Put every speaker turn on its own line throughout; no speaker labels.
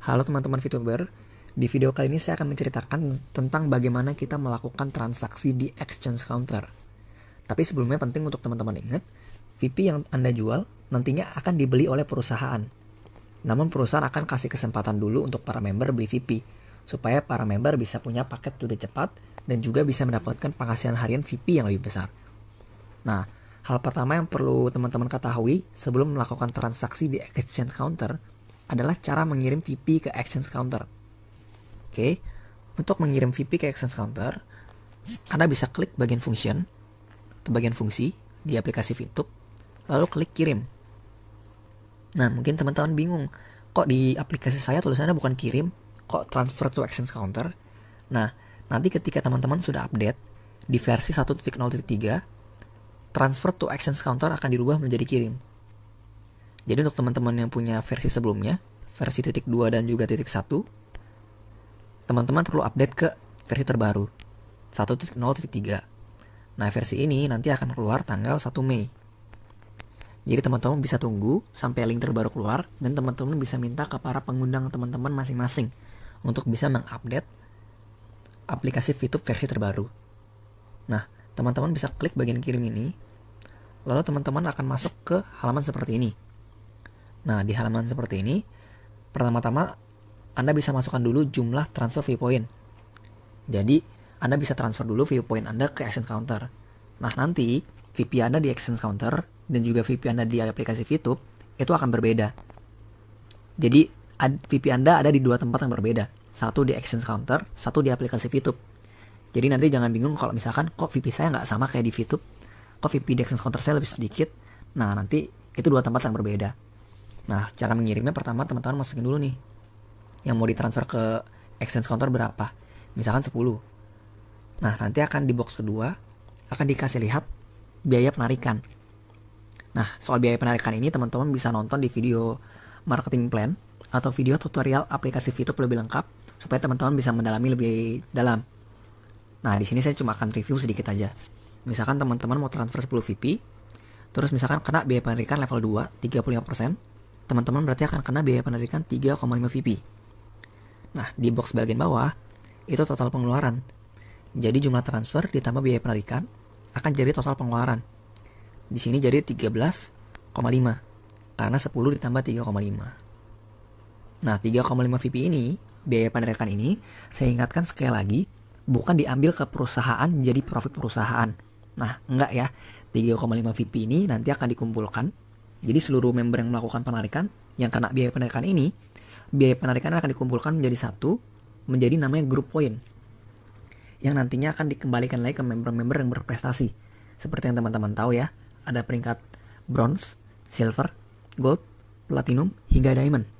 Halo teman-teman VTuber, di video kali ini saya akan menceritakan tentang bagaimana kita melakukan transaksi di exchange counter. Tapi sebelumnya penting untuk teman-teman ingat, VP yang Anda jual nantinya akan dibeli oleh perusahaan. Namun perusahaan akan kasih kesempatan dulu untuk para member beli VP, supaya para member bisa punya paket lebih cepat dan juga bisa mendapatkan penghasilan harian VP yang lebih besar. Nah, hal pertama yang perlu teman-teman ketahui sebelum melakukan transaksi di exchange counter adalah cara mengirim VP ke exchange counter. Oke, untuk mengirim VP ke exchange counter, Anda bisa klik bagian function atau bagian fungsi di aplikasi VTube, lalu klik kirim. Nah, mungkin teman-teman bingung, kok di aplikasi saya tulisannya bukan kirim, kok transfer to exchange counter? Nah, nanti ketika teman-teman sudah update di versi 1.0.3, transfer to exchange counter akan dirubah menjadi kirim. Jadi untuk teman-teman yang punya versi sebelumnya, versi 2 dan juga 1, teman-teman perlu update ke versi terbaru, 1.0.3. Nah, versi ini nanti akan keluar tanggal 1 Mei. Jadi teman-teman bisa tunggu sampai link terbaru keluar, dan teman-teman bisa minta ke para pengundang teman-teman masing-masing untuk bisa mengupdate aplikasi VTube versi terbaru. Nah, teman-teman bisa klik bagian kirim ini, lalu teman-teman akan masuk ke halaman seperti ini. Nah, di halaman seperti ini, pertama-tama Anda bisa masukkan dulu jumlah transfer view point. Jadi, Anda bisa transfer dulu view point Anda ke exchange counter. Nah, nanti VP Anda di exchange counter dan juga VP Anda di aplikasi VTube itu akan berbeda. Jadi, VP Anda ada di dua tempat yang berbeda. Satu di exchange counter, satu di aplikasi VTube. Jadi nanti jangan bingung kalau misalkan kok VP saya nggak sama kayak di VTube, kok VP di exchange counter saya lebih sedikit. Nah, nanti itu dua tempat yang berbeda. Nah, cara mengirimnya pertama teman-teman masukin dulu nih yang mau ditransfer ke exchange counter berapa. Misalkan 10. Nah, nanti akan di box kedua akan dikasih lihat biaya penarikan. Nah, soal biaya penarikan ini teman-teman bisa nonton di video marketing plan atau video tutorial aplikasi VTube lebih lengkap supaya teman-teman bisa mendalami lebih dalam. Nah, di sini saya cuma akan review sedikit aja. Misalkan teman-teman mau transfer 10 VP, terus misalkan kena biaya penarikan level 2, 35%, teman-teman berarti akan kena biaya penarikan 3,5 VP. Nah, di box bagian bawah, itu total pengeluaran. Jadi jumlah transfer ditambah biaya penarikan akan jadi total pengeluaran. Di sini jadi 13,5, karena 10 ditambah 3,5. Nah, 3,5 VP ini, biaya penarikan ini, saya ingatkan sekali lagi, bukan diambil ke perusahaan jadi profit perusahaan. Nah, enggak ya, 3,5 VP ini nanti akan dikumpulkan. Jadi seluruh member yang melakukan penarikan, yang kena biaya penarikan ini, biaya penarikan akan dikumpulkan menjadi satu, menjadi namanya group point, yang nantinya akan dikembalikan lagi ke member-member yang berprestasi. Seperti yang teman-teman tahu ya, ada peringkat bronze, silver, gold, platinum, hingga diamond.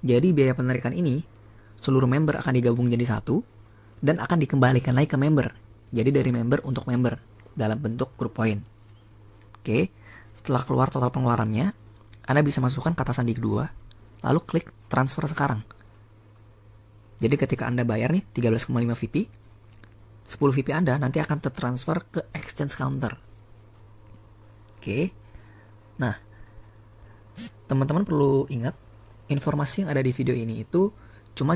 Jadi biaya penarikan ini, seluruh member akan digabung jadi satu, dan akan dikembalikan lagi ke member. Jadi dari member untuk member, dalam bentuk group point. Oke. Setelah keluar total pengeluarannya, Anda bisa masukkan kata sandi kedua, lalu klik transfer sekarang. Jadi ketika Anda bayar nih 13,5 VP, 10 VP Anda nanti akan tertransfer ke exchange counter. Oke. Nah, teman-teman perlu ingat, informasi yang ada di video ini itu cuma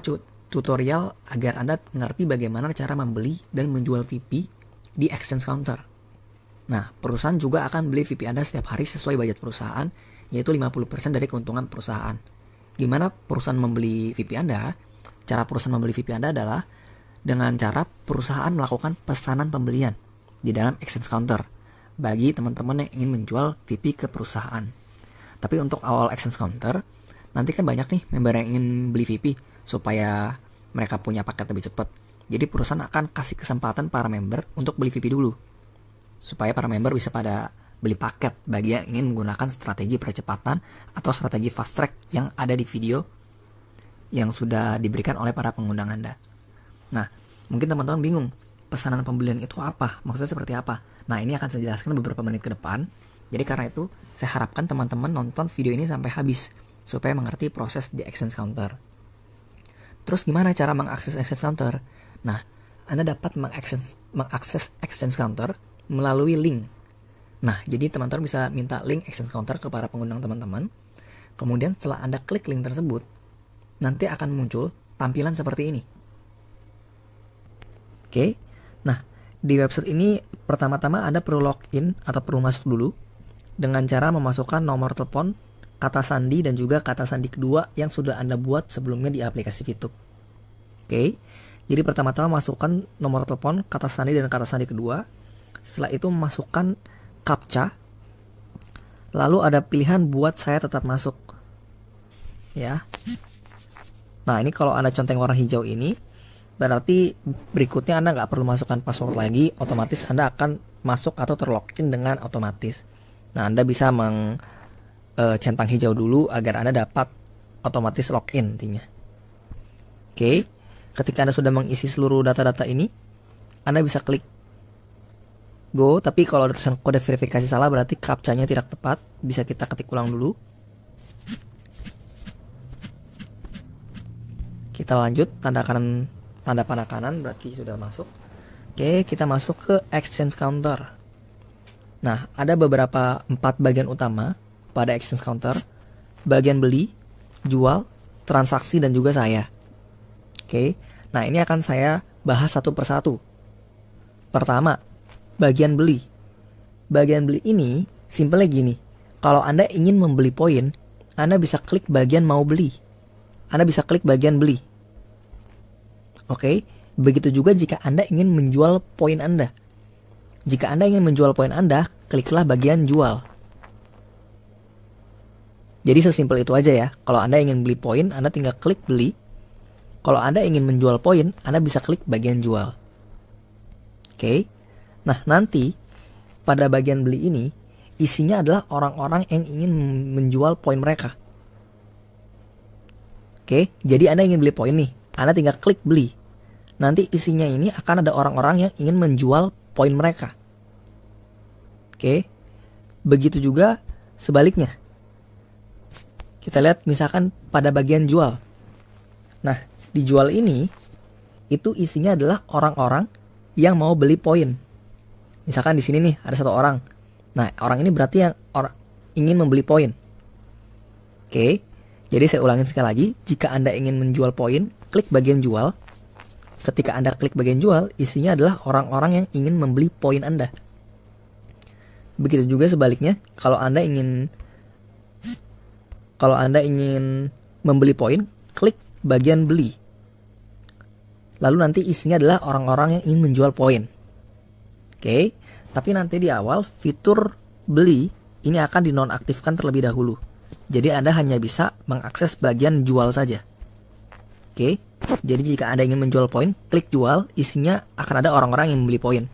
tutorial agar Anda mengerti bagaimana cara membeli dan menjual VP di exchange counter. Nah, perusahaan juga akan beli VP Anda setiap hari sesuai budget perusahaan, yaitu 50% dari keuntungan perusahaan. Gimana perusahaan membeli VP Anda? Cara perusahaan membeli VP Anda adalah dengan cara perusahaan melakukan pesanan pembelian di dalam exchange counter bagi teman-teman yang ingin menjual VP ke perusahaan. Tapi untuk awal exchange counter, nanti kan banyak nih member yang ingin beli VP supaya mereka punya paket lebih cepat. Jadi perusahaan akan kasih kesempatan para member untuk beli VP dulu, supaya para member bisa pada beli paket bagi yang ingin menggunakan strategi percepatan atau strategi fast track yang ada di video yang sudah diberikan oleh para pengundang Anda. Nah, mungkin teman-teman bingung, pesanan pembelian itu apa? Maksudnya seperti apa? Nah, ini akan saya jelaskan beberapa menit ke depan. Jadi karena itu, saya harapkan teman-teman nonton video ini sampai habis, supaya mengerti proses di exchange counter. Terus gimana cara mengakses exchange counter? Nah, Anda dapat mengakses exchange counter melalui link. Nah, jadi teman-teman bisa minta link exchange counter ke para pengundang teman-teman. Kemudian setelah Anda klik link tersebut, nanti akan muncul tampilan seperti ini. Oke, nah di website ini pertama-tama Anda perlu login atau perlu masuk dulu dengan cara memasukkan nomor telepon, kata sandi, dan juga kata sandi kedua yang sudah Anda buat sebelumnya di aplikasi Fitup. Oke, jadi pertama-tama masukkan nomor telepon, kata sandi, dan kata sandi kedua. Setelah itu masukkan CAPTCHA. Lalu ada pilihan buat saya tetap masuk. Ya. Nah, ini kalau Anda centang warna hijau ini, berarti berikutnya Anda nggak perlu masukkan password lagi, otomatis Anda akan masuk atau terlogin dengan otomatis. Nah, Anda bisa centang hijau dulu agar Anda dapat otomatis login intinya. Oke, ketika Anda sudah mengisi seluruh data-data ini, Anda bisa klik go, tapi kalau ada tulisan kode verifikasi salah berarti captcha-nya tidak tepat, bisa kita ketik ulang dulu. Kita lanjut, tanda panah kanan berarti sudah masuk. Oke, kita masuk ke exchange counter. Nah, ada beberapa 4 bagian utama pada exchange counter. Bagian beli, jual, transaksi, dan juga saya. Oke, nah ini akan saya bahas satu persatu. Pertama, bagian beli. Bagian beli ini simpelnya gini. Kalau Anda ingin membeli poin, Anda bisa klik bagian mau beli. Anda bisa klik bagian beli. Oke, begitu juga jika Anda ingin menjual poin Anda. Jika Anda ingin menjual poin Anda, kliklah bagian jual. Jadi sesimpel itu aja ya. Kalau Anda ingin beli poin, Anda tinggal klik beli. Kalau Anda ingin menjual poin, Anda bisa klik bagian jual. Oke. Nah, nanti pada bagian beli ini, isinya adalah orang-orang yang ingin menjual poin mereka. Oke, jadi Anda ingin beli poin nih. Anda tinggal klik beli. Nanti isinya ini akan ada orang-orang yang ingin menjual poin mereka. Oke. Begitu juga sebaliknya. Kita lihat misalkan pada bagian jual. Nah, di jual ini itu isinya adalah orang-orang yang mau beli poin. Misalkan di sini nih ada satu orang. Nah, orang ini berarti yang ingin membeli poin. Oke. Jadi saya ulangin sekali lagi, jika Anda ingin menjual poin, klik bagian jual. Ketika Anda klik bagian jual, isinya adalah orang-orang yang ingin membeli poin Anda. Begitu juga sebaliknya, kalau Anda ingin membeli poin, klik bagian beli. Lalu nanti isinya adalah orang-orang yang ingin menjual poin. Oke, tapi nanti di awal fitur beli ini akan dinonaktifkan terlebih dahulu. Jadi Anda hanya bisa mengakses bagian jual saja. Oke, jadi jika Anda ingin menjual poin, klik jual, isinya akan ada orang-orang yang membeli poin.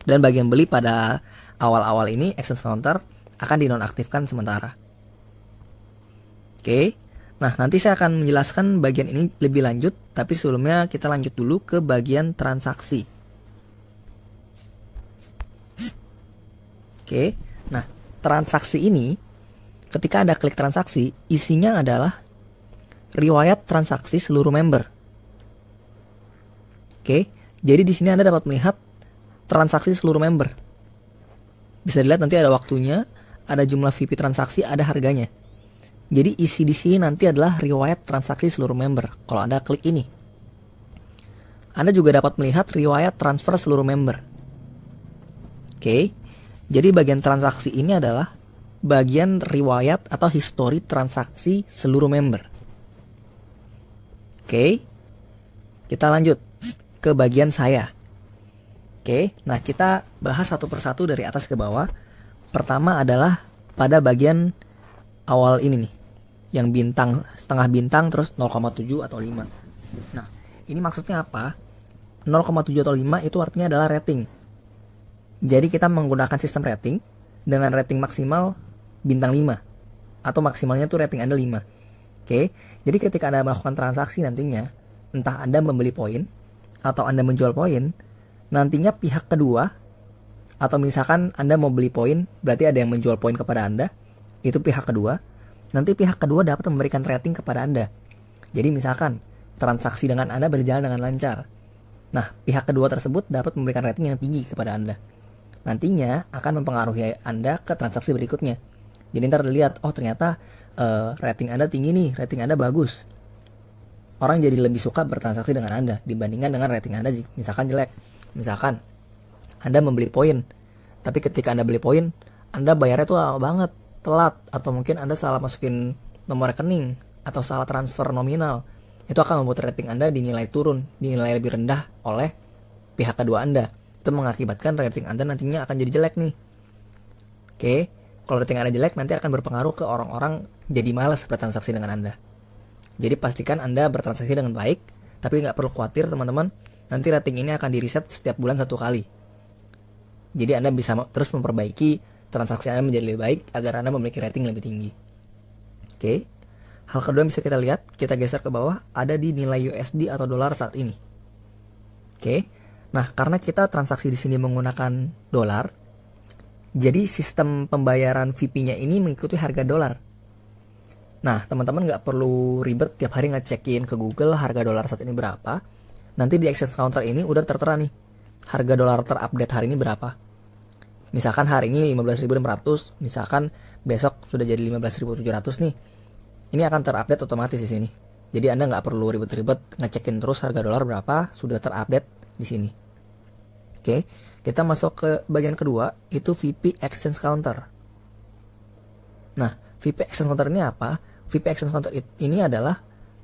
Dan bagian beli pada awal-awal ini, exchange counter, akan dinonaktifkan sementara. Oke, nah nanti saya akan menjelaskan bagian ini lebih lanjut, tapi sebelumnya kita lanjut dulu ke bagian transaksi. Oke, nah transaksi ini, ketika Anda klik transaksi, isinya adalah riwayat transaksi seluruh member. Oke, jadi di sini Anda dapat melihat transaksi seluruh member. Bisa dilihat nanti ada waktunya, ada jumlah VIP transaksi, ada harganya. Jadi isi di sini nanti adalah riwayat transaksi seluruh member. Kalau Anda klik ini, Anda juga dapat melihat riwayat transfer seluruh member. Oke, jadi bagian transaksi ini adalah bagian riwayat atau histori transaksi seluruh member. Oke, kita lanjut ke bagian saya. Oke, nah kita bahas satu persatu dari atas ke bawah. Pertama adalah pada bagian awal ini nih, yang bintang, setengah bintang, terus 0,7 atau 5. Nah, ini maksudnya apa? 0,7 atau 5 itu artinya adalah rating. Jadi kita menggunakan sistem rating dengan rating maksimal bintang 5. Atau maksimalnya tuh rating Anda 5. Oke, jadi ketika Anda melakukan transaksi nantinya, entah Anda membeli poin atau Anda menjual poin, nantinya pihak kedua, atau misalkan Anda mau beli poin, berarti ada yang menjual poin kepada Anda, itu pihak kedua, nanti pihak kedua dapat memberikan rating kepada Anda. Jadi misalkan transaksi dengan Anda berjalan dengan lancar, nah pihak kedua tersebut dapat memberikan rating yang tinggi kepada Anda. Nantinya akan mempengaruhi Anda ke transaksi berikutnya. Jadi ntar dilihat, oh ternyata rating Anda tinggi nih, rating Anda bagus. orang jadi lebih suka bertransaksi dengan Anda dibandingkan dengan rating Anda misalkan jelek. Misalkan Anda membeli poin, tapi ketika Anda beli poin, Anda bayarnya tuh lama banget, telat, atau mungkin Anda salah masukin nomor rekening, atau salah transfer nominal. Itu akan membuat rating Anda dinilai turun, dinilai lebih rendah oleh pihak kedua Anda. Itu mengakibatkan rating Anda nantinya akan jadi jelek nih. Oke, kalau rating Anda jelek nanti akan berpengaruh ke orang-orang jadi malas bertransaksi dengan Anda. Jadi pastikan Anda bertransaksi dengan baik, tapi nggak perlu khawatir teman-teman, nanti rating ini akan di-reset setiap bulan 1 kali. Jadi Anda bisa terus memperbaiki transaksi Anda menjadi lebih baik agar Anda memiliki rating lebih tinggi. Oke, hal kedua yang bisa kita lihat, kita geser ke bawah, ada di nilai USD atau dolar saat ini. Oke, nah karena kita transaksi di sini menggunakan dolar, jadi sistem pembayaran VP-nya ini mengikuti harga dolar. Nah, teman-teman nggak perlu ribet tiap hari ngecekin ke Google harga dolar saat ini berapa. Nanti di exchange counter ini udah tertera nih, harga dolar terupdate hari ini berapa. Misalkan hari ini 15.600, misalkan besok sudah jadi 15.700 nih. Ini akan terupdate otomatis di sini. Jadi Anda nggak perlu ribet-ribet ngecekin terus harga dolar berapa, sudah terupdate di sini. Oke, kita masuk ke bagian kedua, itu VP Exchange Counter. Nah, VP Exchange Counter ini apa? VP Exchange Counter ini adalah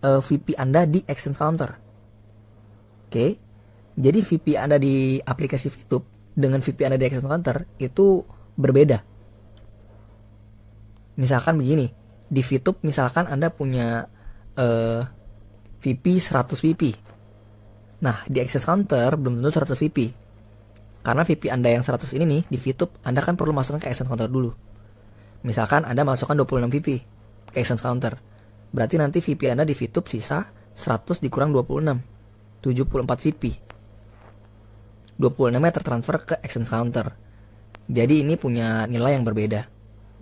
VP Anda di Exchange Counter. Oke, jadi VP Anda di aplikasi VTube dengan VP Anda di Exchange Counter itu berbeda. Misalkan begini, di VTube misalkan Anda punya VP 100 VP. Nah, di Exchange Counter belum tentu 100 VP. Karena VP Anda yang 100 ini nih, di VTube Anda kan perlu masukkan ke Exchange Counter dulu. Misalkan Anda masukkan 26 VP ke Exchange Counter. Berarti nanti VP Anda di VTube sisa 100 dikurang 26. 74 VP. 26-nya tertransfer ke Exchange Counter. Jadi ini punya nilai yang berbeda.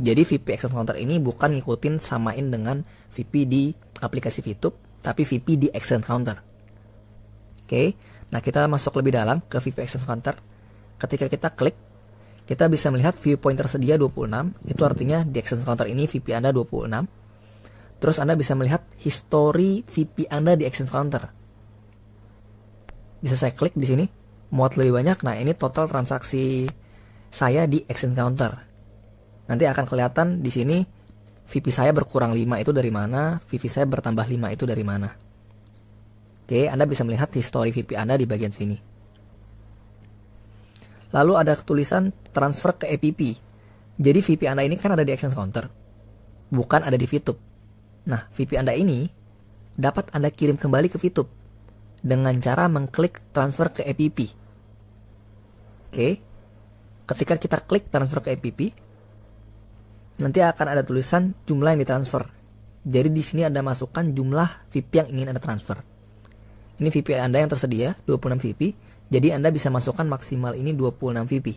Jadi VP Exchange Counter ini bukan ngikutin samain dengan VP di aplikasi VTube, tapi VP di Exchange Counter. Oke, nah kita masuk lebih dalam ke VP Exchange Counter. Ketika kita klik, kita bisa melihat viewpoint tersedia 26, itu artinya di Exchange Counter ini VP Anda 26. Terus Anda bisa melihat history VP Anda di Exchange Counter. Bisa saya klik di sini, muat lebih banyak. Nah, ini total transaksi saya di Exchange Counter. Nanti akan kelihatan di sini VP saya berkurang 5 itu dari mana, VP saya bertambah 5 itu dari mana. Oke, Anda bisa melihat history VP Anda di bagian sini. Lalu ada tulisan transfer ke EPP. Jadi VP Anda ini kan ada di Exchange Counter, bukan ada di VTube. Nah, VP Anda ini dapat Anda kirim kembali ke VTube dengan cara mengklik transfer ke EPP. Oke, ketika kita klik transfer ke EPP, nanti akan ada tulisan jumlah yang ditransfer. Jadi di sini Anda masukkan jumlah VP yang ingin Anda transfer. Ini VP Anda yang tersedia 26 VP. Jadi Anda bisa masukkan maksimal ini 26 VP.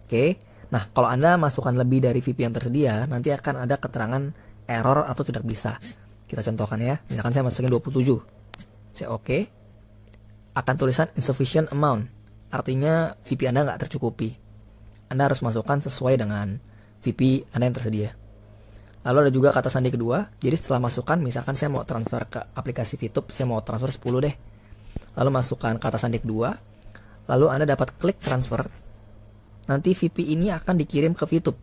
Oke. Nah, kalau Anda masukkan lebih dari VP yang tersedia, nanti akan ada keterangan error atau tidak bisa. Kita contohkan ya. Misalkan saya masukin 27. Saya oke. Akan tulisan insufficient amount. Artinya VP Anda nggak tercukupi. Anda harus masukkan sesuai dengan VP Anda yang tersedia. Lalu ada juga kata sandi kedua. Jadi setelah masukkan, misalkan saya mau transfer ke aplikasi VTube, saya mau transfer 10 deh. Lalu masukkan kata sandi kedua, lalu Anda dapat klik transfer. Nanti VP ini akan dikirim ke VTube.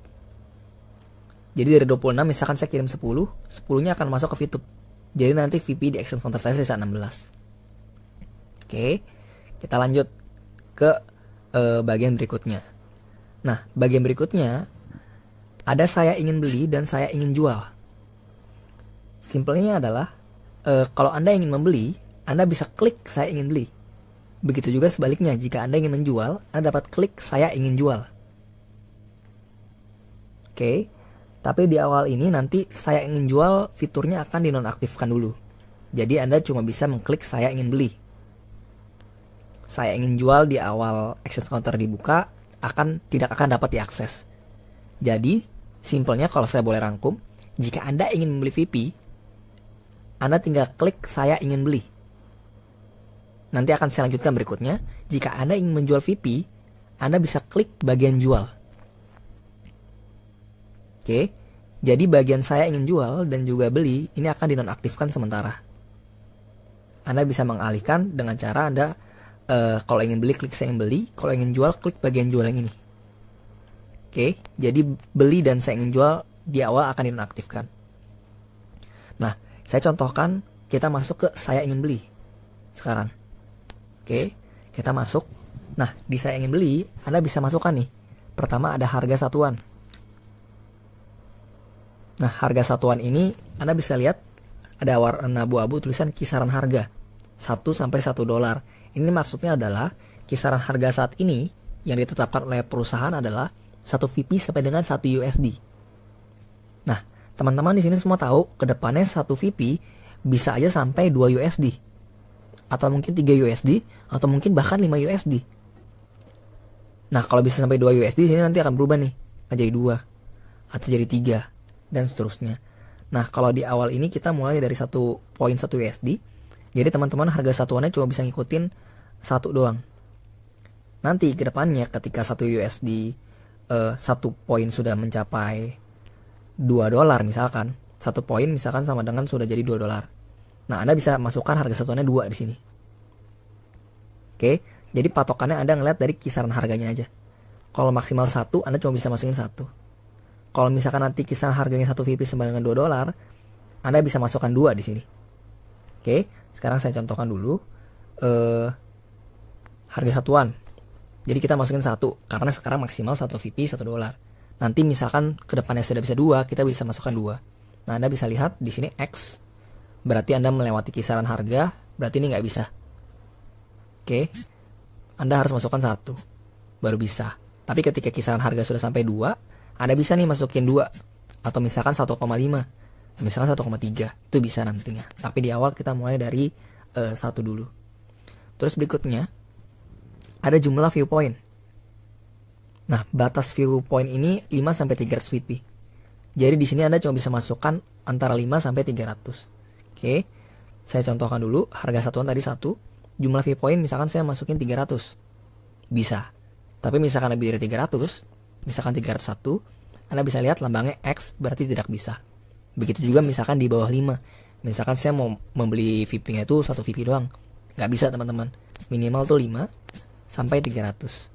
Jadi dari 26 misalkan saya kirim 10, 10-nya akan masuk ke VTube. Jadi nanti VP di Exchange Counter saya sisa 16. Oke, kita lanjut ke bagian berikutnya. Nah, bagian berikutnya ada saya ingin beli dan saya ingin jual. Simpelnya adalah kalau Anda ingin membeli, Anda bisa klik saya ingin beli. Begitu juga sebaliknya, jika Anda ingin menjual, Anda dapat klik saya ingin jual. Oke, tapi di awal ini nanti saya ingin jual fiturnya akan dinonaktifkan dulu. Jadi Anda cuma bisa mengklik saya ingin beli. Saya ingin jual di awal Exchange Counter dibuka, tidak akan dapat diakses. Jadi, simpelnya kalau saya boleh rangkum, jika Anda ingin membeli VP, Anda tinggal klik saya ingin beli. Nanti akan saya lanjutkan berikutnya. Jika Anda ingin menjual VP, Anda bisa klik bagian jual. Oke, Jadi bagian saya ingin jual dan juga beli ini akan dinonaktifkan sementara. Anda bisa mengalihkan dengan cara Anda kalau ingin beli klik saya ingin beli, kalau ingin jual klik bagian jual yang ini. Oke, jadi beli dan saya ingin jual di awal akan dinonaktifkan. Nah, saya contohkan kita masuk ke saya ingin beli sekarang. Oke, kita masuk. Nah, di saya ingin beli, Anda bisa masukkan nih. Pertama ada harga satuan. Nah, harga satuan ini Anda bisa lihat ada warna abu-abu tulisan kisaran harga 1 sampai 1 dolar. Ini maksudnya adalah kisaran harga saat ini yang ditetapkan oleh perusahaan adalah 1 VP sampai dengan 1 USD. Nah, teman-teman di sini semua tahu ke depannya 1 VP bisa aja sampai 2 USD. Atau mungkin 3 USD atau mungkin bahkan 5 USD. Nah, kalau bisa sampai 2 USD sini nanti akan berubah nih, akan jadi 2 atau jadi 3 dan seterusnya. Nah, kalau di awal ini kita mulai dari 1.1 USD. Jadi teman-teman harga satuannya cuma bisa ngikutin 1 doang. Nanti ke depannya ketika 1 USD 1 poin sudah mencapai 2 dolar misalkan, 1 poin misalkan sama dengan sudah jadi 2 dolar. Nah, Anda bisa masukkan harga satuannya 2 di sini. Oke, jadi patokannya Anda ngeliat dari kisaran harganya aja. Kalau maksimal 1, Anda cuma bisa masukin 1. Kalau misalkan nanti kisaran harganya 1 VP sama dengan 2 dolar, Anda bisa masukkan 2 di sini. Oke, sekarang saya contohkan dulu harga satuan. Jadi kita masukin 1 karena sekarang maksimal 1 VP 1 dolar. Nanti misalkan kedepannya sudah bisa 2, kita bisa masukkan 2. Nah, Anda bisa lihat di sini X berarti Anda melewati kisaran harga, berarti ini nggak bisa. Oke, Anda harus masukkan 1 baru bisa. Tapi ketika kisaran harga sudah sampai 2, Anda bisa nih masukin 2 atau misalkan 1,5, misalkan 1,3, itu bisa nantinya. Tapi di awal kita mulai dari 1 dulu. Terus berikutnya ada jumlah viewpoint. Nah, batas viewpoint ini 5 sampai 300 VP. Jadi di sini Anda cuma bisa masukkan antara 5 sampai 300. Oke. Saya contohkan dulu, harga satuan tadi 1, jumlah viewpoint misalkan saya masukin 300. Bisa. Tapi misalkan lebih dari 300, misalkan 301, Anda bisa lihat lambangnya X berarti tidak bisa. Begitu juga misalkan di bawah 5. Misalkan saya mau membeli VP-nya itu 1 VP doang. Nggak bisa teman-teman. Minimal tuh 5 sampai 300.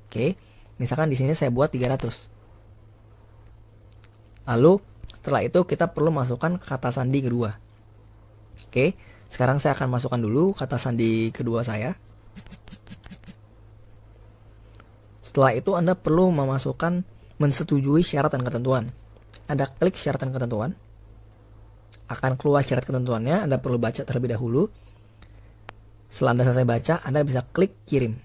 Oke. Misalkan di sini saya buat 300. Lalu setelah itu kita perlu masukkan kata sandi kedua. Oke. Sekarang saya akan masukkan dulu kata sandi kedua saya. Setelah itu Anda perlu memasukkan mensetujui syarat dan ketentuan. Anda klik syarat dan ketentuan. Akan keluar syarat ketentuannya, Anda perlu baca terlebih dahulu. Setelah Anda selesai baca, Anda bisa klik kirim.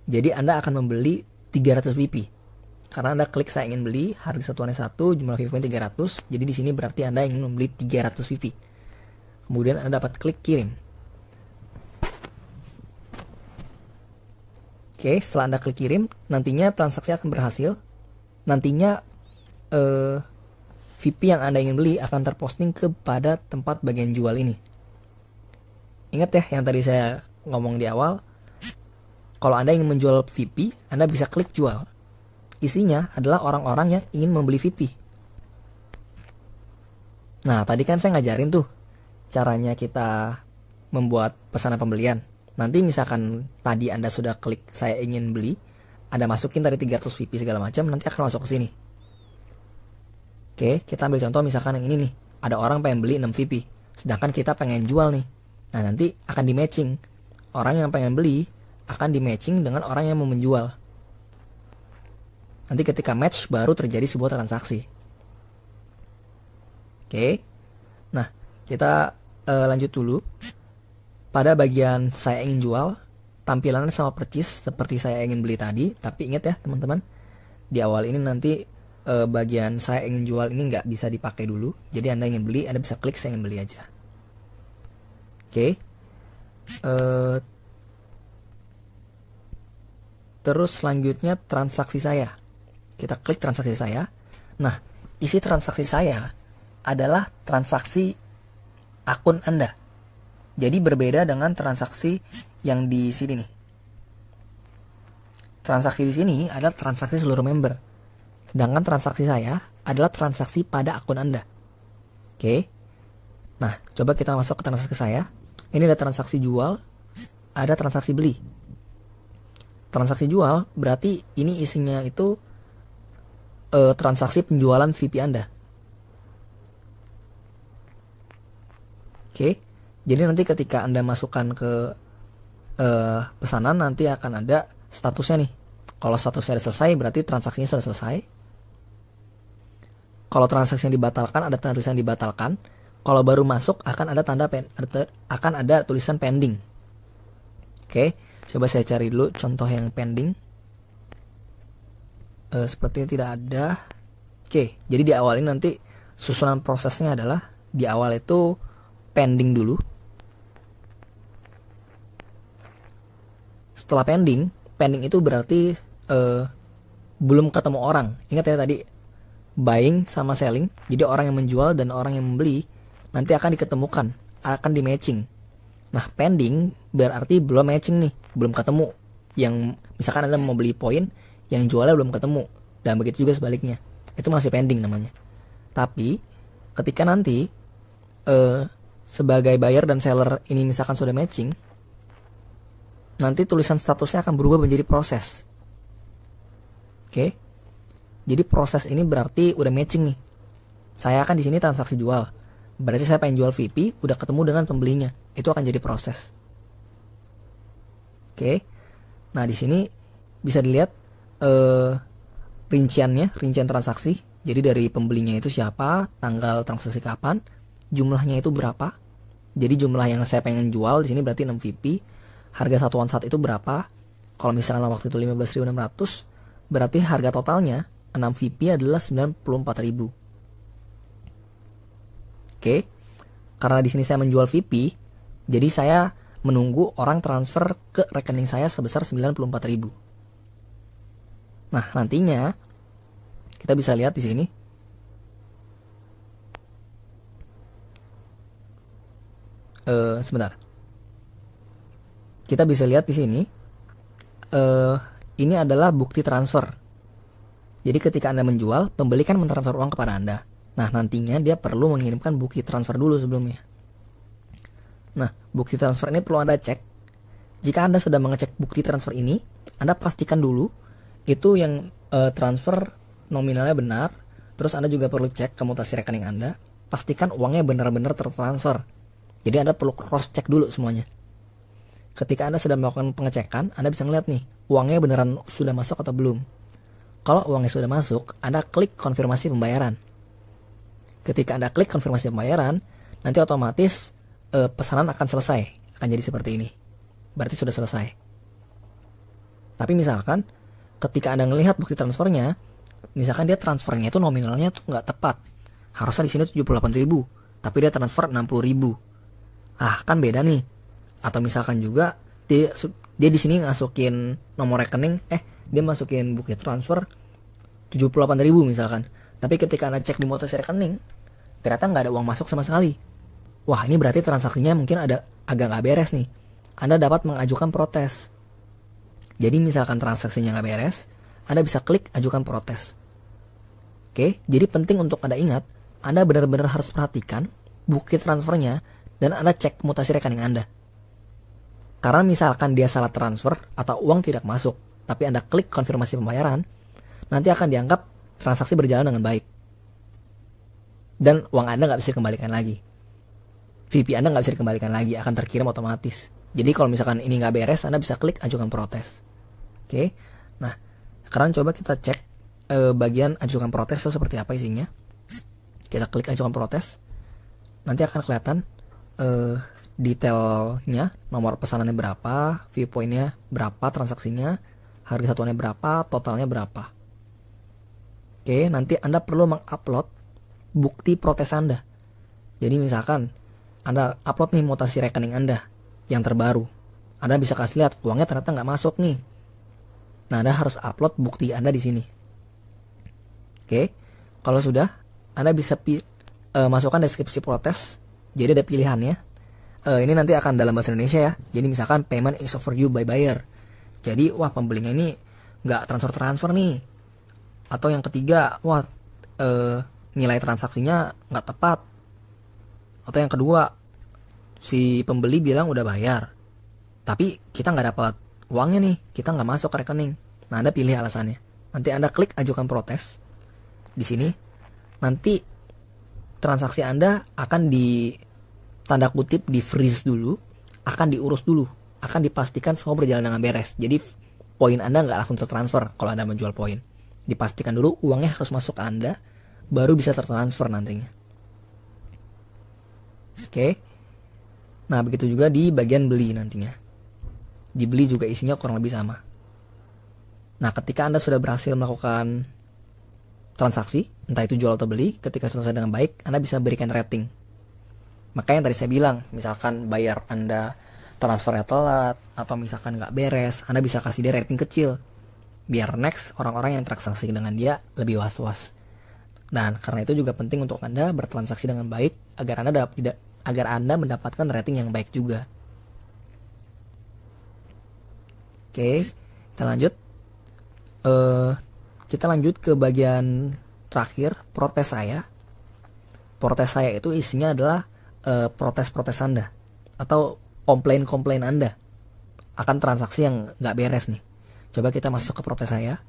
Jadi Anda akan membeli 300 VP. Karena Anda klik saya ingin beli, harga satuannya 1, jumlah VP 300. Jadi di sini berarti Anda ingin membeli 300 VP. Kemudian Anda dapat klik kirim. Oke, setelah Anda klik kirim, nantinya transaksi akan berhasil. Nantinya VP yang Anda ingin beli akan terposting kepada tempat bagian jual ini. Ingat ya yang tadi saya ngomong di awal. Kalau Anda ingin menjual VP, Anda bisa klik jual. Isinya adalah orang-orang yang ingin membeli VP. Nah, tadi kan saya ngajarin tuh caranya kita membuat pesanan pembelian. Nanti misalkan tadi Anda sudah klik saya ingin beli, Anda masukin tadi 300 VP segala macam, nanti akan masuk ke sini. Oke, kita ambil contoh misalkan yang ini nih. Ada orang pengen beli 6 VP, sedangkan kita pengen jual nih. Nah, nanti akan di matching. Orang yang pengen beli akan di matching dengan orang yang mau menjual. Nanti ketika match baru terjadi sebuah transaksi. Oke. Nah, kita lanjut dulu. Pada bagian saya ingin jual, tampilannya sama persis seperti saya ingin beli tadi. Tapi ingat ya teman-teman, di awal ini nanti bagian saya ingin jual ini nggak bisa dipakai dulu. Jadi Anda ingin beli, Anda bisa klik saya ingin beli aja. Oke. Terus selanjutnya transaksi saya. Kita klik transaksi saya. Nah, isi transaksi saya adalah transaksi akun Anda. Jadi berbeda dengan transaksi yang di sini nih. Transaksi di sini adalah transaksi seluruh member. Sedangkan transaksi saya adalah transaksi pada akun Anda. Oke. Nah, coba kita masuk ke transaksi saya. Ini ada transaksi jual, ada transaksi beli. Transaksi jual berarti ini isinya itu transaksi penjualan VP Anda. Oke. Jadi nanti ketika Anda masukkan ke pesanan, nanti akan ada statusnya nih. Kalau statusnya sudah selesai, berarti transaksinya sudah selesai. Kalau transaksi yang dibatalkan, ada tulisan dibatalkan. Kalau baru masuk, akan ada akan ada tulisan pending. Oke, coba saya cari dulu contoh yang pending. Sepertinya tidak ada. Oke, jadi di awal ini nanti susunan prosesnya adalah di awal itu pending dulu. Setelah pending itu berarti belum ketemu orang. Ingat ya tadi buying sama selling. Jadi orang yang menjual dan orang yang membeli nanti akan diketemukan, akan di matching. Nah, pending berarti belum matching nih, belum ketemu. Yang misalkan Anda mau beli poin, yang jualnya belum ketemu. Dan begitu juga sebaliknya. Itu masih pending namanya. Tapi ketika nanti sebagai buyer dan seller ini misalkan sudah matching, nanti tulisan statusnya akan berubah menjadi proses. Oke. Jadi proses ini berarti udah matching nih. Saya akan di sini transaksi jual. Berarti saya pengen jual VP, udah ketemu dengan pembelinya. Itu akan jadi proses. Oke. Nah, di sini bisa dilihat rincian transaksi. Jadi dari pembelinya itu siapa, tanggal transaksi kapan, jumlahnya itu berapa. Jadi jumlah yang saya pengen jual di sini berarti 6 VP. Harga satuan saat itu berapa? Kalau misalkan waktu itu 15.600, berarti harga totalnya 6 VP adalah 94.000. Oke. Karena di sini saya menjual VP, jadi saya menunggu orang transfer ke rekening saya sebesar 94.000. Nah, nantinya kita bisa lihat di sini. Sebentar. Kita bisa lihat di sini. Ini adalah bukti transfer. Jadi ketika Anda menjual, pembeli kan mentransfer uang kepada Anda. Nah, nantinya dia perlu mengirimkan bukti transfer dulu sebelumnya. Nah, bukti transfer ini perlu Anda cek. Jika Anda sudah mengecek bukti transfer ini, Anda pastikan dulu itu yang transfer nominalnya benar. Terus Anda juga perlu cek komutasi rekening Anda. Pastikan uangnya benar-benar tertransfer. Jadi Anda perlu cross check dulu semuanya. Ketika Anda sudah melakukan pengecekan, Anda bisa ngeliat nih, uangnya beneran sudah masuk atau belum. Kalau uangnya sudah masuk, Anda klik konfirmasi pembayaran. Ketika Anda klik konfirmasi pembayaran, nanti otomatis pesanan akan selesai. Akan jadi seperti ini. Berarti sudah selesai. Tapi misalkan, ketika Anda melihat bukti transfernya, misalkan dia transfernya itu nominalnya tuh nggak tepat. Harusnya di sini 78.000, tapi dia transfer 60.000. Ah, kan beda nih. Atau misalkan juga dia di sini masukin nomor rekening, dia masukin bukti transfer 78.000 misalkan. Tapi ketika Anda cek di mutasi rekening, ternyata nggak ada uang masuk sama sekali. Wah, ini berarti transaksinya mungkin ada agak nggak beres nih. Anda dapat mengajukan protes. Jadi misalkan transaksinya nggak beres, Anda bisa klik ajukan protes. Oke, jadi penting untuk Anda ingat, Anda benar-benar harus perhatikan bukti transfernya dan Anda cek mutasi rekening Anda. Karena misalkan dia salah transfer atau uang tidak masuk, tapi Anda klik konfirmasi pembayaran, nanti akan dianggap transaksi berjalan dengan baik. Dan uang Anda nggak bisa dikembalikan lagi. VP Anda nggak bisa dikembalikan lagi, akan terkirim otomatis. Jadi kalau misalkan ini nggak beres, Anda bisa klik ajukan protes. Oke, nah sekarang coba kita cek bagian ajukan protes itu seperti apa isinya. Kita klik ajukan protes, nanti akan kelihatan detailnya, nomor pesanannya berapa, view point-nya berapa, transaksinya, harga satuannya berapa, totalnya berapa. Oke, nanti Anda perlu mengupload bukti protes Anda. Jadi misalkan Anda upload nih mutasi rekening Anda yang terbaru, Anda bisa kasih lihat uangnya ternyata nggak masuk nih. Nah, Anda harus upload bukti Anda di sini. Oke, kalau sudah, Anda bisa masukkan deskripsi protes. Jadi ada pilihannya. Ini nanti akan dalam bahasa Indonesia ya. Jadi misalkan payment is overdue by buyer. Jadi wah pembelinya ini nggak transfer nih. Atau yang ketiga, wah nilai transaksinya nggak tepat. Atau yang kedua, si pembeli bilang udah bayar, tapi kita nggak dapat uangnya nih, kita nggak masuk ke rekening. Nah, Anda pilih alasannya. Nanti Anda klik ajukan protes. Di sini, nanti transaksi Anda akan di tanda kutip di freeze dulu, akan diurus dulu, akan dipastikan semua berjalan dengan beres. Jadi poin Anda nggak langsung tertransfer kalau Anda menjual poin. Dipastikan dulu uangnya harus masuk ke Anda, baru bisa tertransfer nantinya. Oke. Nah, begitu juga di bagian beli nantinya. Di beli juga isinya kurang lebih sama. Nah, ketika Anda sudah berhasil melakukan transaksi, entah itu jual atau beli, ketika selesai dengan baik, Anda bisa berikan rating. Makanya yang tadi saya bilang, misalkan bayar Anda transfernya telat, atau misalkan nggak beres, Anda bisa kasih dia rating kecil. Biar next orang-orang yang transaksi dengan dia lebih was-was. Dan karena itu juga penting untuk Anda bertransaksi dengan baik agar Anda mendapatkan rating yang baik juga. Oke, kita lanjut. Kita lanjut ke bagian terakhir, protes saya. Protes saya itu isinya adalah protes-protes Anda atau komplain-komplain Anda akan transaksi yang nggak beres nih. Coba kita masuk ke protes saya.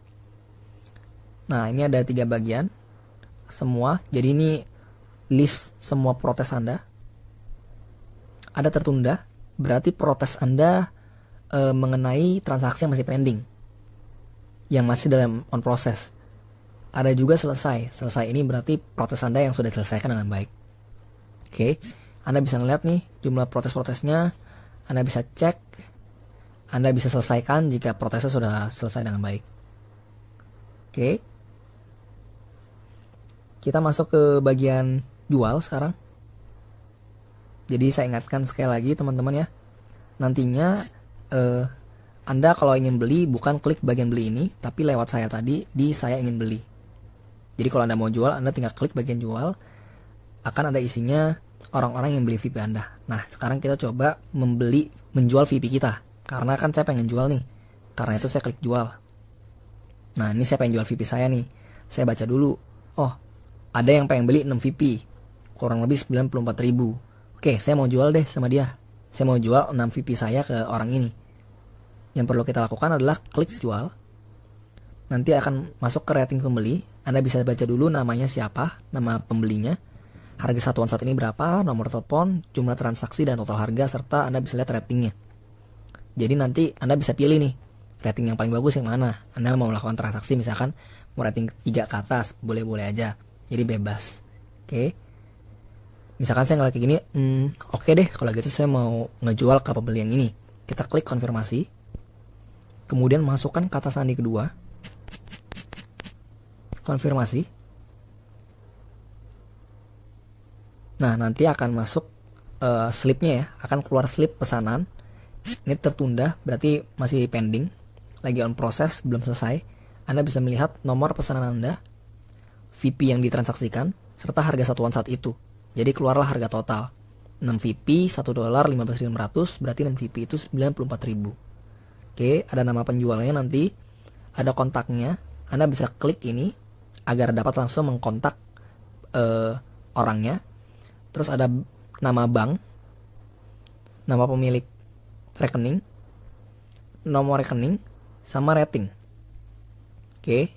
Nah, ini ada 3 bagian semua. Jadi ini list semua protes Anda. Ada tertunda, berarti protes Anda mengenai transaksi yang masih pending, yang masih dalam on process. Ada juga selesai. Selesai ini berarti protes Anda yang sudah diselesaikan dengan baik. Oke, Anda bisa ngeliat nih jumlah protes-protesnya. Anda bisa cek, Anda bisa selesaikan jika protesnya sudah selesai dengan baik. Oke, kita masuk ke bagian jual sekarang. Jadi saya ingatkan sekali lagi teman-teman ya, nantinya Anda kalau ingin beli bukan klik bagian beli ini, tapi lewat saya tadi di saya ingin beli. Jadi kalau Anda mau jual, Anda tinggal klik bagian jual, akan ada isinya orang-orang yang beli VIP Anda. Nah, sekarang kita coba menjual VIP kita, karena kan saya pengen jual nih, karena itu saya klik jual. Nah, ini saya pengen jual VIP saya nih, saya baca dulu. Oh, ada yang pengen beli 6 VIP, kurang lebih 94.000. Oke, saya mau jual deh sama dia. Saya mau jual 6 VIP saya ke orang ini. Yang perlu kita lakukan adalah klik jual. Nanti akan masuk ke rating pembeli. Anda bisa baca dulu namanya siapa, nama pembelinya, harga satuan saat ini berapa, nomor telepon, jumlah transaksi, dan total harga, serta Anda bisa lihat ratingnya. Jadi nanti Anda bisa pilih nih, rating yang paling bagus yang mana. Anda mau melakukan transaksi misalkan mau rating 3 ke atas, boleh-boleh aja. Jadi bebas. Oke. Misalkan saya ngeliat kayak gini, oke deh kalau gitu saya mau ngejual ke pembeli yang ini. Kita klik konfirmasi. Kemudian masukkan kata sandi kedua. Konfirmasi. Nah, nanti akan masuk slipnya ya, akan keluar slip pesanan. Ini tertunda, berarti masih pending, lagi on proses, belum selesai. Anda bisa melihat nomor pesanan Anda, VIP yang ditransaksikan, serta harga satuan saat itu. Jadi keluarlah harga total 6 VIP, $1 15.500, berarti 6 VIP itu 94.000. Oke, ada nama penjualnya nanti, ada kontaknya. Anda bisa klik ini agar dapat langsung mengkontak orangnya. Terus ada nama bank, nama pemilik rekening, nomor rekening, sama rating. Oke.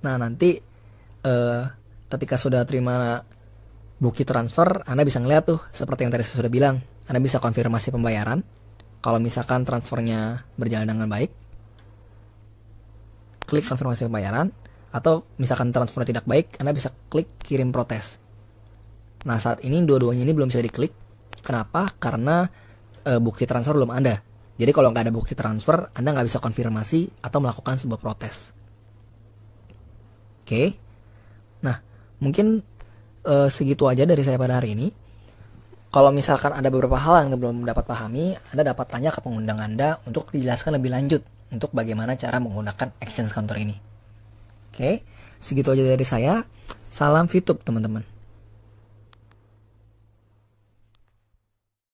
Nah, nanti ketika sudah terima bukti transfer, Anda bisa ngeliat tuh seperti yang tadi saya sudah bilang. Anda bisa konfirmasi pembayaran. Kalau misalkan transfernya berjalan dengan baik, klik konfirmasi pembayaran. Atau misalkan transfernya tidak baik, Anda bisa klik kirim protes. Nah, saat ini dua-duanya ini belum bisa diklik. Kenapa? Karena bukti transfer belum ada. Jadi kalau nggak ada bukti transfer, Anda nggak bisa konfirmasi atau melakukan sebuah protes. Oke. Nah, mungkin segitu aja dari saya pada hari ini. Kalau misalkan ada beberapa hal yang belum dapat pahami, Anda dapat tanya ke pengundang Anda untuk dijelaskan lebih lanjut untuk bagaimana cara menggunakan exchange counter ini. Oke, segitu aja dari saya. Salam VTube teman-teman.